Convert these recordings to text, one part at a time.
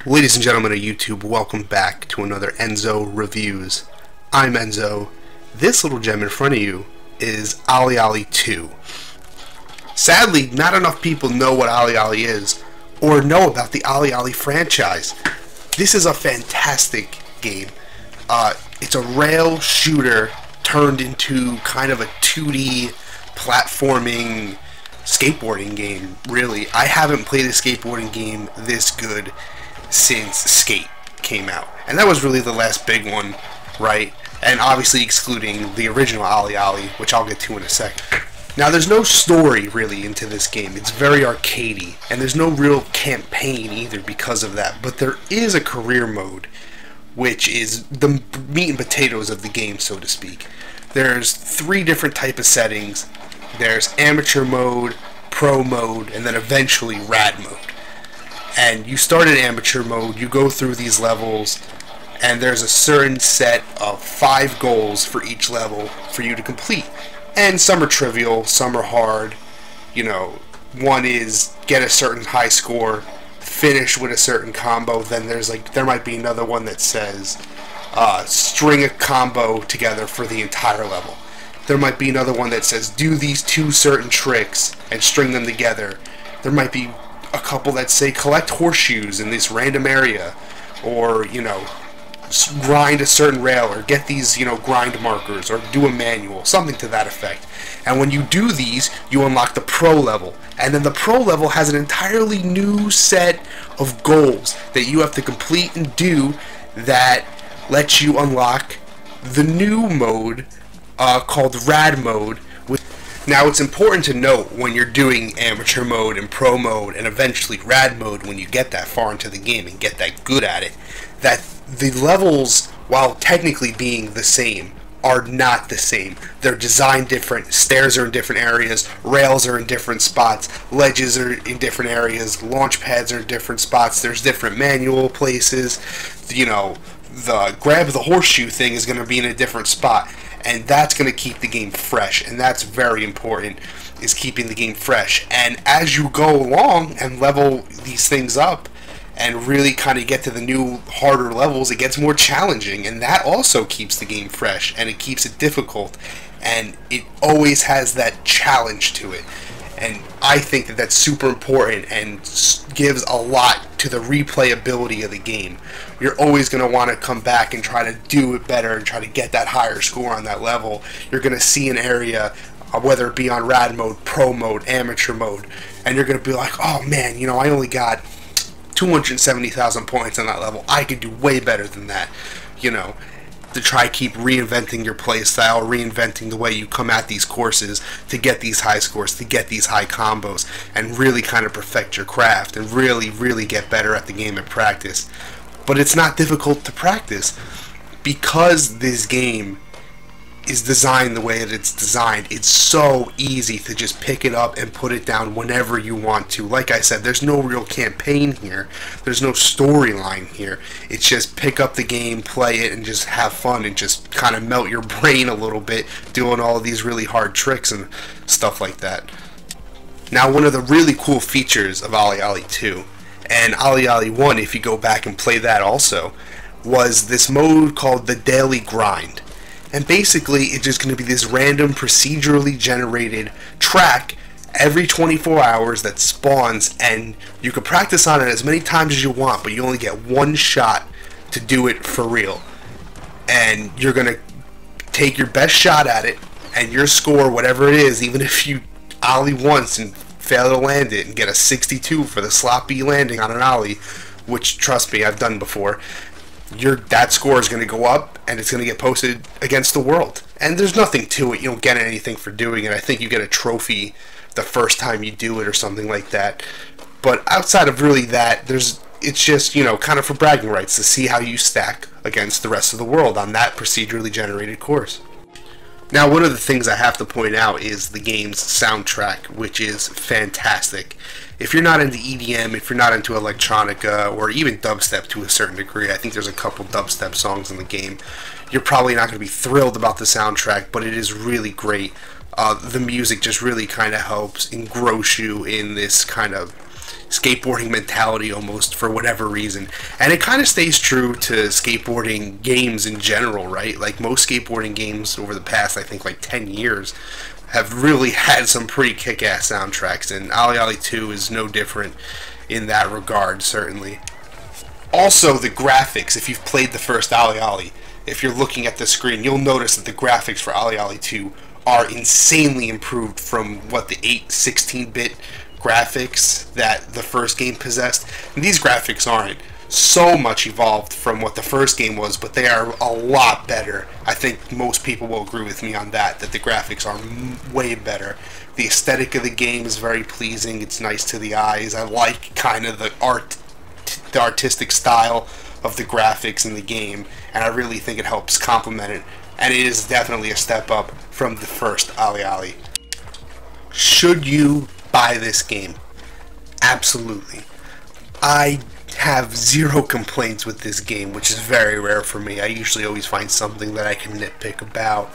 Ladies and gentlemen of YouTube, welcome back to another Enzo Reviews. I'm Enzo. This little gem in front of you is OlliOlli2. Sadly, not enough people know what OlliOlli is or know about the OlliOlli franchise. This is a fantastic game. It's a rail shooter turned into kind of a 2D platforming skateboarding game, really. I haven't played a skateboarding game this good since Skate came out, and that was really the last big one, right? And obviously excluding the original OlliOlli, which I'll get to in a second. Now, there's no story really into this game. It's very arcadey, and there's no real campaign either because of that. But there is a career mode, which is the meat and potatoes of the game, so to speak. There's 3 different types of settings. There's amateur mode, pro mode, and then eventually rad mode. And you start in amateur mode, you go through these levels, and there's a certain set of 5 goals for each level for you to complete. And some are trivial, some are hard. You know, one is get a certain high score, finish with a certain combo. Then there might be another one that says string a combo together for the entire level. There might be another one that says do these 2 certain tricks and string them together. There might be a couple that say collect horseshoes in this random area, or, you know, grind a certain rail, or get these, you know, grind markers, or do a manual, something to that effect. And when you do these, you unlock the pro level, and then the pro level has an entirely new set of goals that you have to complete and do that lets you unlock the new mode called rad mode. Now, it's important to note when you're doing amateur mode and pro mode and eventually rad mode, when you get that far into the game and get that good at it, that the levels, while technically being the same, are not the same. They're designed different. Stairs are in different areas, rails are in different spots, ledges are in different areas, launch pads are in different spots, there's different manual places. You know, the grab the horseshoe thing is going to be in a different spot. And that's going to keep the game fresh, and that's very important, is keeping the game fresh. And as you go along and level these things up and really kind of get to the new, harder levels, it gets more challenging, and that also keeps the game fresh, and it keeps it difficult, and it always has that challenge to it. And I think that that's super important and gives a lot to the replayability of the game. You're always going to want to come back and try to do it better and try to get that higher score on that level. You're going to see an area, whether it be on rad mode, pro mode, amateur mode, and you're going to be like, oh man, you know, I only got 270,000 points on that level. I could do way better than that, you know. To try keep reinventing your playstyle, reinventing the way you come at these courses to get these high scores, to get these high combos, and really kind of perfect your craft and really get better at the game in practice. But it's not difficult to practice because this game is designed the way that it's designed. It's so easy to just pick it up and put it down whenever you want to. Like I said, there's no real campaign here. There's no storyline here. It's just pick up the game, play it, and just have fun and just kind of melt your brain a little bit doing all of these really hard tricks and stuff like that. Now, one of the really cool features of OlliOlli2 and OlliOlli1, if you go back and play that also, was this mode called the Daily Grind. And basically, it's just going to be this random procedurally generated track every 24 hours that spawns, and you can practice on it as many times as you want, but you only get one shot to do it for real. And you're going to take your best shot at it, and your score, whatever it is, even if you ollie once and fail to land it and get a 62 for the sloppy landing on an ollie, which, trust me, I've done before, that score is going to go up, and it's going to get posted against the world. And there's nothing to it. You don't get anything for doing it. I think you get a trophy the first time you do it or something like that. But outside of really that, it's just, you know, kind of for bragging rights to see how you stack against the rest of the world on that procedurally generated course. Now, one of the things I have to point out is the game's soundtrack, which is fantastic. If you're not into EDM, if you're not into electronica, or even dubstep to a certain degree, I think there's a couple dubstep songs in the game, you're probably not going to be thrilled about the soundtrack, but it is really great. The music just really kind of helps engross you in this kind of skateboarding mentality almost for whatever reason. And it kind of stays true to skateboarding games in general, right? Like most skateboarding games over the past, I think, like 10 years have really had some pretty kick-ass soundtracks, and OlliOlli2 is no different in that regard, certainly. Also, the graphics, if you've played the first OlliOlli, if you're looking at the screen, you'll notice that the graphics for OlliOlli2 are insanely improved from what the 16-bit graphics that the first game possessed. And these graphics aren't so much evolved from what the first game was, but they are a lot better. I think most people will agree with me on that the graphics are way better. The aesthetic of the game is very pleasing. It's nice to the eyes. I like kind of the artistic style of the graphics in the game, and I really think it helps complement it, and it is definitely a step up from the first OlliOlli. Should you buy this game? Absolutely. I have zero complaints with this game, which is very rare for me. I usually always find something that I can nitpick about,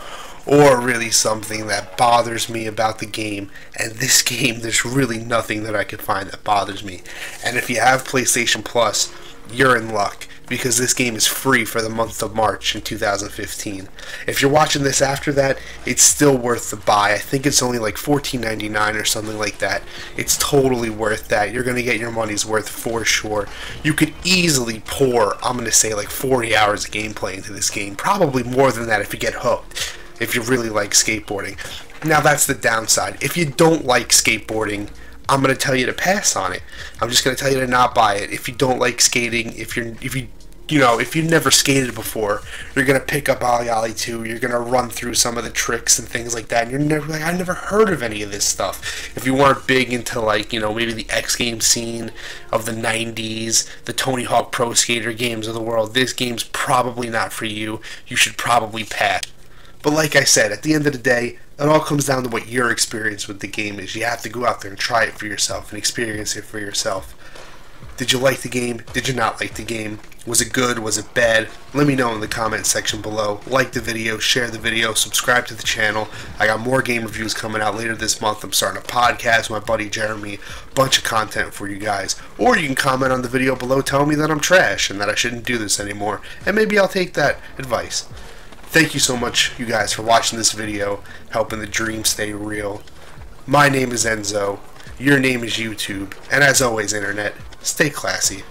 or really something that bothers me about the game. And this game, there's really nothing that I can find that bothers me. And if you have PlayStation Plus, you're in luck, because this game is free for the month of March in 2015. If you're watching this after that, it's still worth the buy. I think it's only like $14.99 or something like that. It's totally worth that. You're going to get your money's worth for sure. You could easily pour, I'm going to say, like 40 hours of gameplay into this game. Probably more than that if you get hooked, if you really like skateboarding. Now that's the downside. If you don't like skateboarding, I'm going to tell you to pass on it. I'm just going to tell you to not buy it. If you don't like skating, if you've never skated before, you're going to pick up OlliOlli2, you're going to run through some of the tricks and things like that, and you're never like, I've never heard of any of this stuff. If you weren't big into, like, maybe the X Games scene of the 90s, the Tony Hawk Pro Skater games of the world, this game's probably not for you. You should probably pass. But like I said, at the end of the day, it all comes down to what your experience with the game is. You have to go out there and try it for yourself and experience it for yourself. Did you like the game? Did you not like the game? Was it good? Was it bad? Let me know in the comment section below. Like the video, share the video, subscribe to the channel. I got more game reviews coming out later this month. I'm starting a podcast with my buddy Jeremy. Bunch of content for you guys. Or you can comment on the video below telling me that I'm trash and that I shouldn't do this anymore. And maybe I'll take that advice. Thank you so much, you guys, for watching this video, helping the dream stay real. My name is Enzo. Your name is YouTube. And as always, Internet, stay classy.